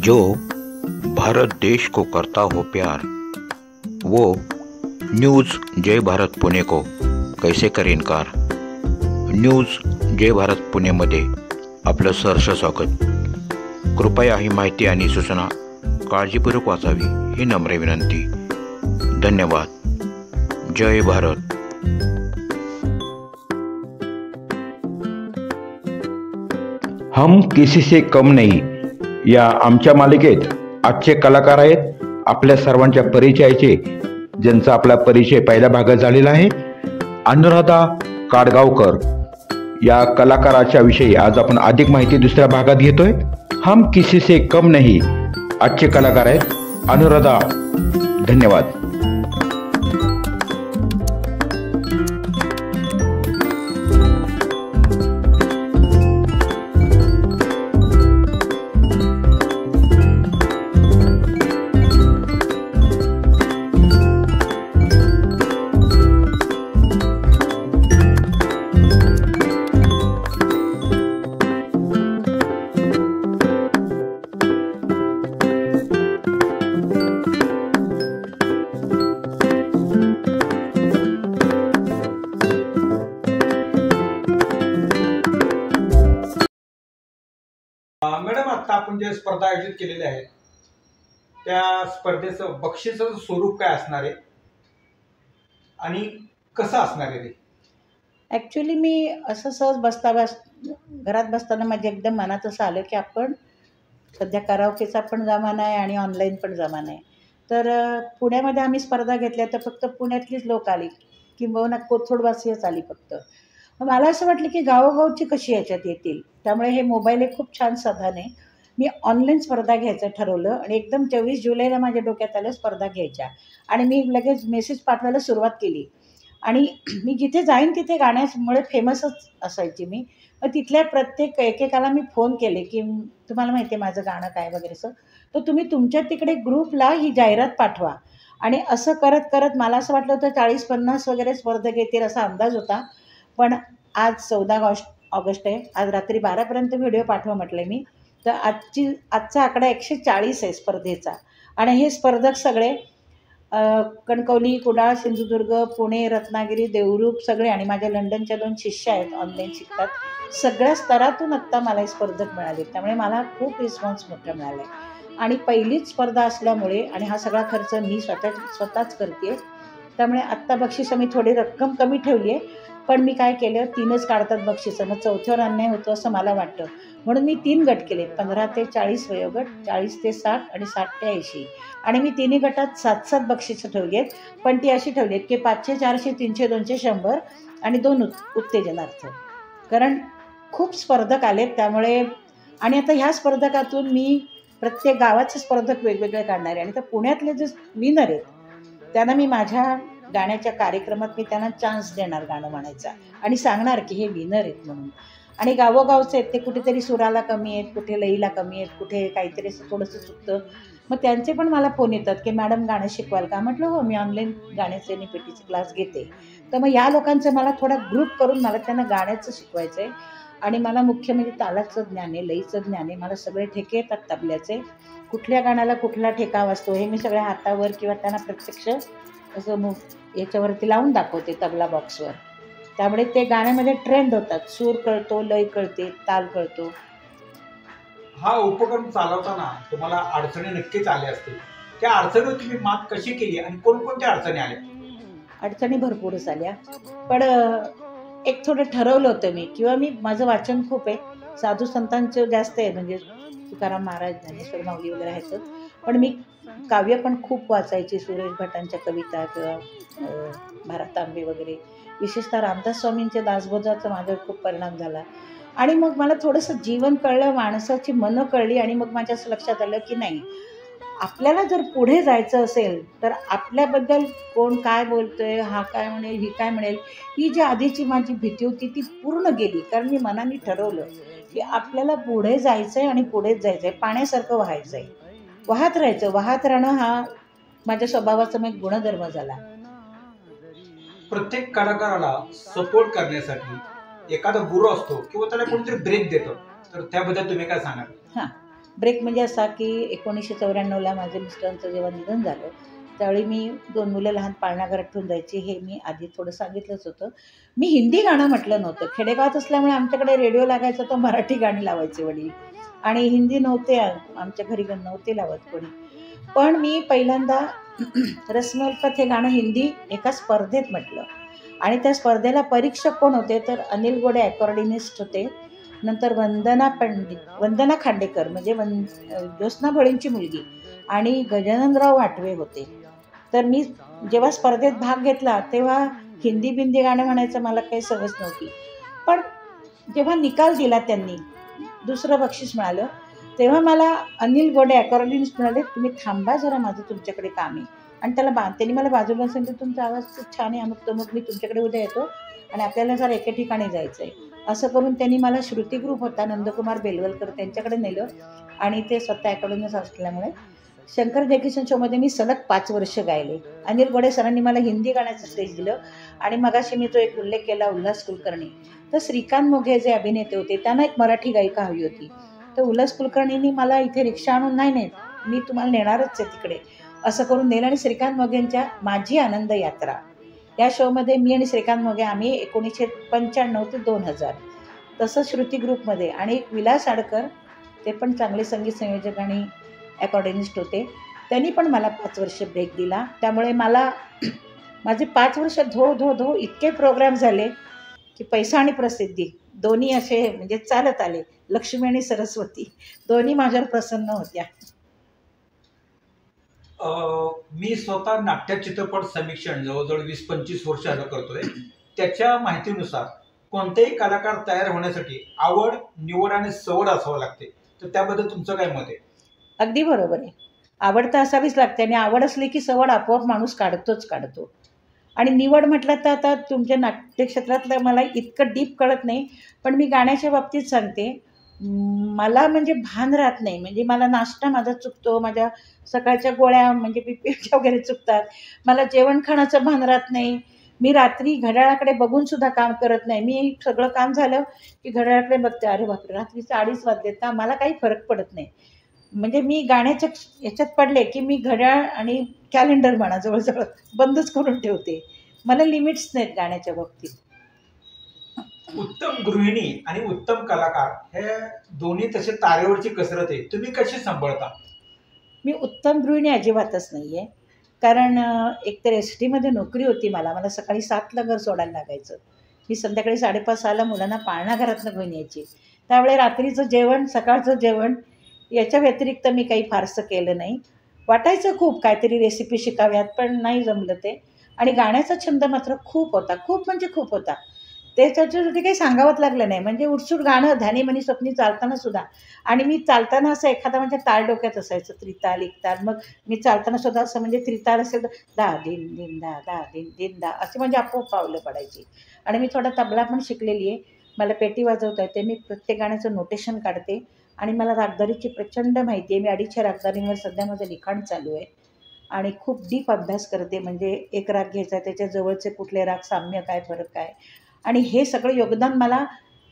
जो भारत देश को करता हो प्यार, वो न्यूज़ जय भारत पुणे को कैसे करे इनकार। न्यूज़ जय भारत पुणेमध्ये आपलं सहर्ष स्वागत। कृपया ही माहिती आणि सूचना काळजीपूर्वक वाचावी ही नम्र विनंती। धन्यवाद। जय भारत। हम किसी से कम नहीं या आमच्या मालिकेत आजचे कलाकार आहेत आपल्या सर्वांच्या परिचयाचे, ज्यांचा आपला परिचय पहिल्या भागात झालेला आहे। अनुराधा काडगावकर या कलाकाराच्या विषयी आज आपण अधिक माहिती दुसऱ्या भागात घेतोय। हम किसी से कम नहीं आजचे कलाकार आहेत अनुराधा। धन्यवाद। मॅडम, आता आपण जे स्पर्धा आयोजित केलेल्या आहेत त्या स्पर्धेचं बक्षिसाचं स्वरूप काय असणार आहे आणि कसं असणार आहे? ॲक्च्युली मी असं सहज घरात बसताना माझ्या एकदम मनात असं आलं की आपण सध्या कराओकेचा पण जमाना आहे आणि ऑनलाईन पण जमाना आहे। तर पुण्यामध्ये आम्ही स्पर्धा घेतल्या तर फक्त पुण्यातलीच लोक आली, किंबहुना कोथरूडवासीयच आली फक्त। मग मला असं वाटलं की गावोगावची कशी याच्यात येतील, त्यामुळे हे मोबाईल एक खूप छान साधन आहे। मी ऑनलाईन स्पर्धा घ्यायचं ठरवलं आणि एकदम 24 जुलैला माझ्या डोक्यात आलं स्पर्धा घ्यायच्या, आणि मी लगेच मेसेज पाठवायला सुरुवात केली। आणि मी जिथे जाईन तिथे गाण्यामुळे फेमसच असायची मी। मग तिथल्या प्रत्येक एकेकाला मी फोन केले की तुम्हाला माहिती आहे माझं गाणं काय वगैरे असं, तर तुम्ही तुमच्या तिकडे ग्रुपला ही जाहिरात पाठवा। आणि असं करत करत मला असं वाटलं होतं 40-50 वगैरे स्पर्धक येतील असा अंदाज होता। पण आज 14 ऑगस्ट आहे, आज रात्री 12पर्यंत व्हिडिओ पाठवा म्हटले मी, तर आजचा आकडा 140 आहे स्पर्धेचा। आणि हे स्पर्धक सगळे कणकवली, कुडाळ, सिंधुदुर्ग, पुणे, रत्नागिरी, देवरूख सगळे, आणि माझ्या लंडनच्या 2 शिष्य आहेत ऑनलाईन शिकतात। सगळ्या स्तरातून आत्ता मला हे स्पर्धक मिळाले, त्यामुळे मला खूप रिस्पॉन्स मोठा मिळाला आहे। आणि पहिलीच स्पर्धा असल्यामुळे आणि हा सगळा खर्च मी स्वतःच करते, त्यामुळे आत्ता बक्षिसं मी थोडी रक्कम कमी ठेवली आहे। पण मी काय केलं, 3च काढतात बक्षिसं, मग चौथ्यावर अन्याय होतो असं मला वाटतं, म्हणून मी 3 गट केले, 15 ते 40 वयोगट, 40 ते 60 आणि 60 ते 80। आणि मी तिन्ही गटात 7-7 बक्षिसं ठेवली आहेत, पण ती अशी ठेवली आहेत की 500, 400, 300, 200, 100 आणि 2 उत्तेजनार्थ, कारण खूप स्पर्धक आलेत त्यामुळे। आणि आता ह्या स्पर्धकातून मी प्रत्येक गावाचे स्पर्धक वेगवेगळे काढणार आहे, आणि तर पुण्यातले जे विनर आहेत त्यांना मी माझ्या गाण्याच्या कार्यक्रमात मी त्यांना चान्स देणार गाणं म्हणायचा, आणि सांगणार की हे विनर आहेत म्हणून। आणि गावोगावचे आहेत ते कुठेतरी सुराला कमी आहेत, कुठे लईला कमी आहेत, कुठे काहीतरी थोडंसं चुकतं, मग त्यांचे पण मला फोन येतात की मॅडम गाणं शिकवाल का? म्हटलं हो, मी ऑनलाईन गाण्याचे आणि पेटीचे क्लास घेते। तर मग या लोकांचं मला थोडा ग्रुप करून मला त्यांना गाण्याचं शिकवायचं आहे। आणि मला मुख्य म्हणजे तालाचं ज्ञान आहे, लईचं ज्ञान आहे, मला सगळे ठेके येतात तबल्याचे, कुठल्या गाण्याला कुठला ठेका वाजतो हे मी सगळ्या हातावर किंवा त्यांना प्रत्यक्ष असं याच्यावरती लावून दाखवते तबला बॉक्सवर, त्यामुळे ते गाण्यामध्ये ट्रेंड होतात, सूर कळतो, लय कळते, ताल कळतो। हा उपक्रम चालवताना तुम्हाला अडचणी नक्कीच आल्या असतील, त्या अडचणीवर तुम्ही मात कशी केली आणि कोणकोणत्या अडचणी आल्या? अडचणी भरपूरच आल्या, पण एक थोडं ठरवलं होतं मी, किंवा माझं वाचन खूप आहे, साधू संतांचं जास्त आहे, म्हणजे तुकाराम महाराज, ज्ञानेश्वर माऊली वगैरे आहेत, पण मी काव्य पण खूप वाचायची, सुरेश भटांच्या कविता किंवा भारतांबे वगैरे, विशेषतः रामदास स्वामींच्या दासबोधाचा माझ्यावर खूप परिणाम झाला। आणि मग मला थोडंसं जीवन कळलं, माणसाची मनं कळली, आणि मग माझ्या असं लक्षात आलं की नाही, आपल्याला जर पुढे जायचं असेल तर आपल्याबद्दल कोण काय बोलतोय, हा काय म्हणेल, ही काय म्हणेल, ही जी आधीची माझी भीती होती ती पूर्ण गेली, कारण मी मनाने ठरवलं की आपल्याला पुढे जायचं आहे आणि पुढेच जायचं आहे, पाण्यासारखं व्हायचं आहे, वाहत राहायचं। वाहत राहणं हा माझ्या स्वभावाचा एक गुणधर्म झाला। प्रत्येक कलाकाराला सपोर्ट करण्यासाठी एखादा गुरु असतो किंवा त्याला कोणतरी ब्रेक देतो, तर त्याबद्दल तुम्ही काय सांगाल? हां, ब्रेक म्हणजे असा की 1994ला माझ्या मिस्टरांचं जेव्हा निधन झालं त्यावेळी मी 2 मुलं लहान पाळणाघरात ठेवून जायची, हे मी आधी थोडं सांगितलंच होतं. मी हिंदी गाणं म्हटलं नव्हतं. खेडेगावात असल्यामुळे आमच्याकडे रेडिओ लागायचा, तो मराठी गाणी लावायचे वडील आणि हिंदी नव्हते, आमच्या घरी नव्हते लावत कोणी. पण मी पहिल्यांदा रस्म उल्फत हे गाणं हिंदी एका स्पर्धेत म्हटलं आणि त्या स्पर्धेला परीक्षक कोण होते तर अनिल गोडे अकॉर्डिनिस्ट होते, नंतर वंदना खांडेकर म्हणजे ज्योत्स्ना भोळेंची मुलगी आणि गजाननराव वाटवे होते. तर मी जेव्हा स्पर्धेत भाग घेतला तेव्हा हिंदी बिंदी गाणं म्हणायचं मला काही सवय नव्हती. पण जेव्हा निकाल दिला त्यांनी, दुसरं बक्षीस मिळालं, तेव्हा मला अनिल गोडे अकॉर्डिनिस्ट म्हणाले, तुम्ही थांबा जरा, माझं तुमच्याकडे काम आहे. आणि त्यांनी मला बाजूला सांगितलं, तुमचा आवाज खूप छान आहे, अमुक तमुक, मी तुमच्याकडे उद्या येतो आणि आपल्याला जरा एके ठिकाणी जायचं आहे. असं करून त्यांनी मला श्रुती ग्रुप होता नंदकुमार बेलवलकर त्यांच्याकडे नेलं आणि ते स्वतः अकॉर्डिनिस्ट असल्यामुळे शंकर जयकिशन शोमध्ये मी सलग 5 वर्ष गायले. अनिल गोडे सरांनी मला हिंदी गाण्याचं स्टेज दिलं आणि मगाशी मी जो एक उल्लेख केला उल्हास कुलकर्णी, तर श्रीकांत मोघे जे अभिनेते होते त्यांना एक मराठी गायिका हवी होती. तर उल्हास कुलकर्णींनी मला इथे रिक्षा आणून, नाही मी तुम्हाला नेणारच आहे तिकडे, असं करून नेलं आणि श्रीकांत मोघेंच्या माझी आनंद यात्रा या शोमध्ये मी आणि श्रीकांत मोघे आम्ही 1995 ते 2000, तसं श्रुती ग्रुपमध्ये आणि विलास आडकर ते पण चांगले संगीत संयोजक आणि अकॉर्डिनिस्ट होते, त्यांनी पण मला 5 वर्ष ब्रेक दिला. त्यामुळे मला माझे 5 वर्ष धो इतके प्रोग्राम झाले की पैसा आणि प्रसिद्धी दोन्ही असे म्हणजे चालत आले. लक्ष्मी आणि सरस्वती दोन्ही माझ्यावर प्रसन्न होत्या. मी स्वतः नाट्य चित्रपट समीक्षण जवळजवळ 20-25 वर्ष झालं करतोय. त्याच्या माहितीनुसार कोणतेही कलाकार तयार होण्यासाठी आवड, निवड आणि सवड असावं लागते. तर त्याबद्दल तुमचं काय मत आहे? अगदी बरोबर आहे. आवड तर असावीच लागते आणि आवड असली की सवड आपोआप माणूस काढतो. आणि निवड म्हटलं तर आता तुमच्या नाट्यक्षेत्रातलं मला इतकं डीप कळत नाही, पण मी गाण्याच्या बाबतीत सांगते. मला म्हणजे भान राहत नाही, म्हणजे मला नाश्ता माझा चुकतो, माझ्या सकाळच्या गोळ्या म्हणजे बीपीच्या वगैरे चुकतात, मला जेवण खाण्याचं भान राहत नाही. मी रात्री घड्याळाकडे बघून सुद्धा काम करत नाही. मी सगळं काम झालं की घड्याळाकडे बघते, अरे बापरे रात्रीचे 2:30 वाजलेत का, मला काही फरक पडत नाही. म्हणजे मी गाण्याच्या याच्यात पडले की मी घड्याळ आणि कॅलेंडर म्हणा जवळजवळ बंदच करून ठेवते. मला लिमिट्स नाहीत गाण्याच्या बाबतीत. उत्तम गृहिणी आणि उत्तम कलाकार हे दोन्ही तसे तारेवरची कसरत आहे, तुम्ही कशी सांभाळता? मी उत्तम गृहिणी अजिबातच नाही आहे, कारण एकतर STमध्ये नोकरी होती मला सकाळी 7ला घर सोडायला लागायचं. मी संध्याकाळी 5:30-6ला मुलांना पाळणाघरातनं घेऊन यायची. त्यावेळे रात्रीचं जेवण, सकाळचं जेवण याच्या व्यतिरिक्त मी काही फारसं केलं नाही. वाटायचं खूप काहीतरी रेसिपी शिकाव्यात, पण नाही जमलं ते. आणि गाण्याचा छंद मात्र खूप होता, खूप म्हणजे खूप होता. त्याच्यासाठी काही सांगावंच लागलं नाही. म्हणजे उठसूट गाणं ध्यानी मनी स्वप्नी चालताना सुद्धा. आणि मी चालताना असं एखादा म्हणजे ताल डोक्यात असायचं, त्रिताल एकताल. मग मी चालताना सुद्धा असं म्हणजे त्रिताल असेल तर दा दिन दिन दा दा दिन दिन दा असे म्हणजे आपोआप पावलं पडायची. आणि मी थोडा तबला पण शिकलेली आहे, मला पेटी वाजवता येते, मी प्रत्येक गाण्याचं नोटेशन काढते आणि मला रागदारीची प्रचंड माहिती आहे. मी 250 रागदारींवर सध्या माझं लिखाण चालू आहे आणि खूप डीप अभ्यास करते. म्हणजे एक राग घ्यायचा, त्याच्या जवळचे कुठले राग, साम्य काय, फरक काय, आणि हे सगळं योगदान मला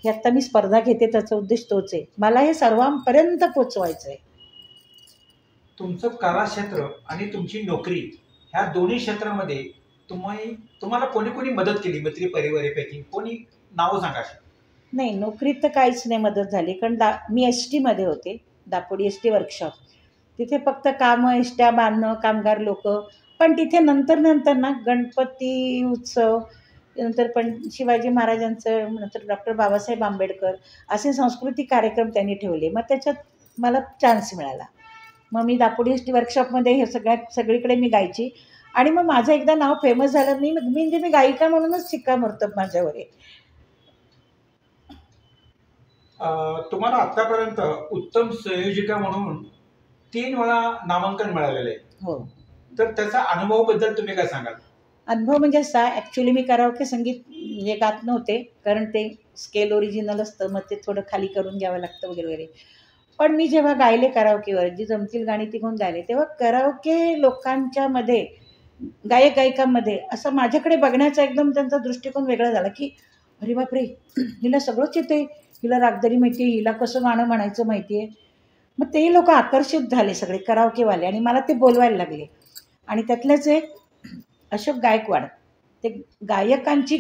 हे आत्ता मी स्पर्धा घेते त्याचा उद्देश तोच आहे, मला हे सर्वांपर्यंत पोचवायचं आहे. तुमचं कला क्षेत्र आणि तुमची नोकरी ह्या दोन्ही क्षेत्रामध्ये तुम्हाला कोणी मदत केली? मित्र परिवारापैकी कोणी नावं सांगा? नाही, नोकरीत तर काहीच नाही मदत झाली, कारण मी STमध्ये होते, दापोडी ST वर्कशॉप. तिथे फक्त कामं, एसट्या बांधणं, कामगार लोक. पण तिथे नंतर ना गणपती उत्सव, नंतर पण शिवाजी महाराजांचं, नंतर डॉक्टर बाबासाहेब आंबेडकर असे सांस्कृतिक कार्यक्रम त्यांनी ठेवले. मग त्याच्यात मला चान्स मिळाला. मग मी दापोडी ST वर्कशॉपमध्ये हे सगळीकडे मी गायची आणि मग माझं एकदा नाव फेमस झालं. मी गायिका म्हणूनच शिक्कामोर्तब माझ्यावर आहे. तुम्हाला आतापर्यंत उत्तम संयोजिका म्हणून 3 वेळा नामांकन मिळालेलं आहे. हो. तर त्याचा अनुभवाबद्दल तुम्ही काय सांगाल? अनुभव म्हणजे असा, ॲक्च्युली मी कराओके संगीत म्हणजे गात नव्हते, कारण ते स्केल ओरिजिनल असतं, मग ते थोडं खाली करून घ्यावं लागतं वगैरे. पण मी जेव्हा गायले कराओकेवर, जी जमतील गाणी ती घेऊन गायले, तेव्हा कराओके लोकांच्या मध्ये, गायक गायिकांमध्ये असं माझ्याकडे बघण्याचा एकदम त्यांचा दृष्टिकोन वेगळा झाला की अरे बापरे, हिला सगळंच येते, हिला रागदारी माहिती आहे, हिला कसं गाणं म्हणायचं माहिती आहे. मग ते लोक आकर्षित झाले सगळे कराओकेवाले आणि मला ते बोलवायला लागले. आणि त्यातलेच एक अशोक गायकवाड, ते गायकांची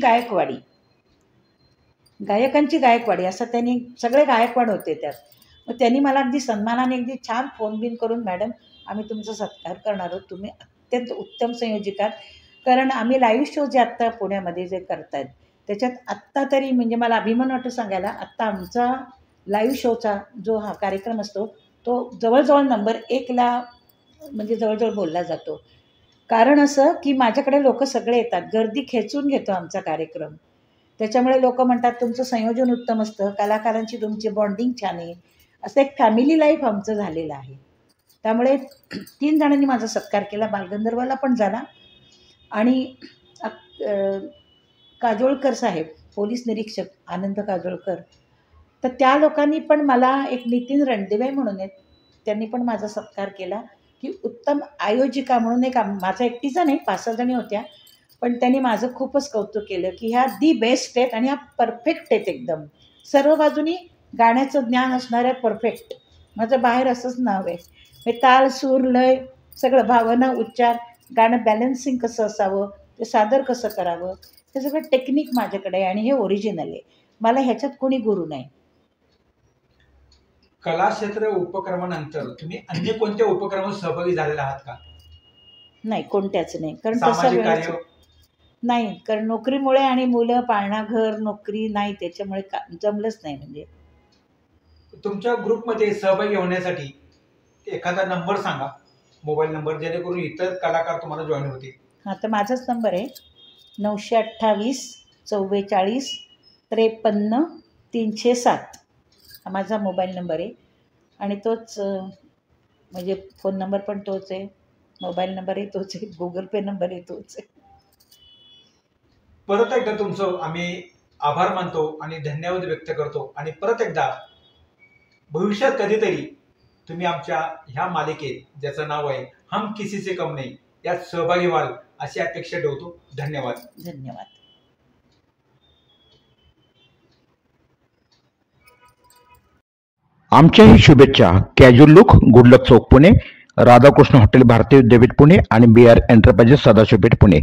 गायकवाडी असं त्यांनी, सगळे गायकवाड होते त्यात. मग त्यांनी मला अगदी सन्मानाने अगदी छान फोन बिन करून, मॅडम आम्ही तुमचा सत्कार करणार आहोत, तुम्ही अत्यंत उत्तम संयोजिक आहात. कारण आम्ही लाईव्ह शो जे आत्ता पुण्यामध्ये जे करतायत त्याच्यात आत्ता तरी म्हणजे मला अभिमान वाटतो सांगायला, आत्ता आमचा लाईव्ह शोचा जो हा कार्यक्रम असतो तो जवळजवळ नंबर 1ला म्हणजे जवळजवळ बोलला जातो. कारण असं की माझ्याकडे लोक सगळे येतात, गर्दी खेचून घेतो आमचा कार्यक्रम. त्याच्यामुळे लोक म्हणतात तुमचं संयोजन उत्तम असतं, कलाकारांची तुमची बॉन्डिंग छान आहे, असं एक फॅमिली लाईफ आमचं झालेलं आहे. त्यामुळे 3 जणांनी माझा सत्कार केला. बालगंधर्वाला पण झाला आणि काजोळकर साहेब, पोलीस निरीक्षक आनंद काजोळकर, तर त्या लोकांनी पण मला, एक नितीन रणदिवे म्हणून आहेत, त्यांनी पण माझा सत्कार केला की उत्तम आयोजिका म्हणून. एक माझा एकटीचा नाही, 5-6 जणी होत्या, पण त्यांनी माझं खूपच कौतुक केलं की ह्या दी बेस्ट आहेत आणि ह्या परफेक्ट आहेत, एकदम सर्व बाजूनी गाण्याचं ज्ञान असणाऱ्या परफेक्ट. माझं बाहेर असंच नाव आहे. हे ताल, सूर, लय सगळं, भावना, उच्चार, गाणं बॅलन्सिंग कसं असावं, ते सादर कसं करावं, हे सगळं टेक्निक माझ्याकडे आहे आणि हे ओरिजिनल आहे. मला ह्याच्यात कोणी गुरु नाही. कला क्षेत्र उपक्रमानंतर तुम्ही अन्य कोणत्या उपक्रमात सहभागी झालेला आहात का? नाही, कोणत्याच नाही. कारण तसं सामाजिक कार्य नाही, कारण नोकरीमुळे आणि मुलं पाळणा, घर, नोकरी नाही, त्याच्यामुळे जमलंच नाही. म्हणजे तुमच्या ग्रुपमध्ये सहभागी होण्यासाठी एखादा नंबर सांगा, मोबाईल नंबर, जेणेकरून इतर कलाकार तुम्हाला जॉईन होतील. हां, तर माझाच नंबर आहे 928 44 53 307. हा माझा मोबाईल नंबर आहे आणि तोच म्हणजे फोन नंबर पण तोच आहे, मोबाईल नंबरही तोच आहे, गुगल पे नंबरही तोच आहे. परत एकदा तुमचं आम्ही आभार मानतो आणि धन्यवाद व्यक्त करतो. आणि परत एकदा भविष्यात कधीतरी तुम्ही आमच्या ह्या मालिकेत, ज्याचं नाव आहे हम किसी से कम नहीं, यात सहभागी व्हाल अशी अपेक्षा ठेवतो. धन्यवाद. धन्यवाद. आमच्याही शुभेच्छा. कॅज्युअल लुक, गुडलक चौक पुणे, राधाकृष्ण हॉटेल भारतीय विद्यापीठ पुणे आणि BR एंटरप्राइजेस सदाशिवपेठ पुणे.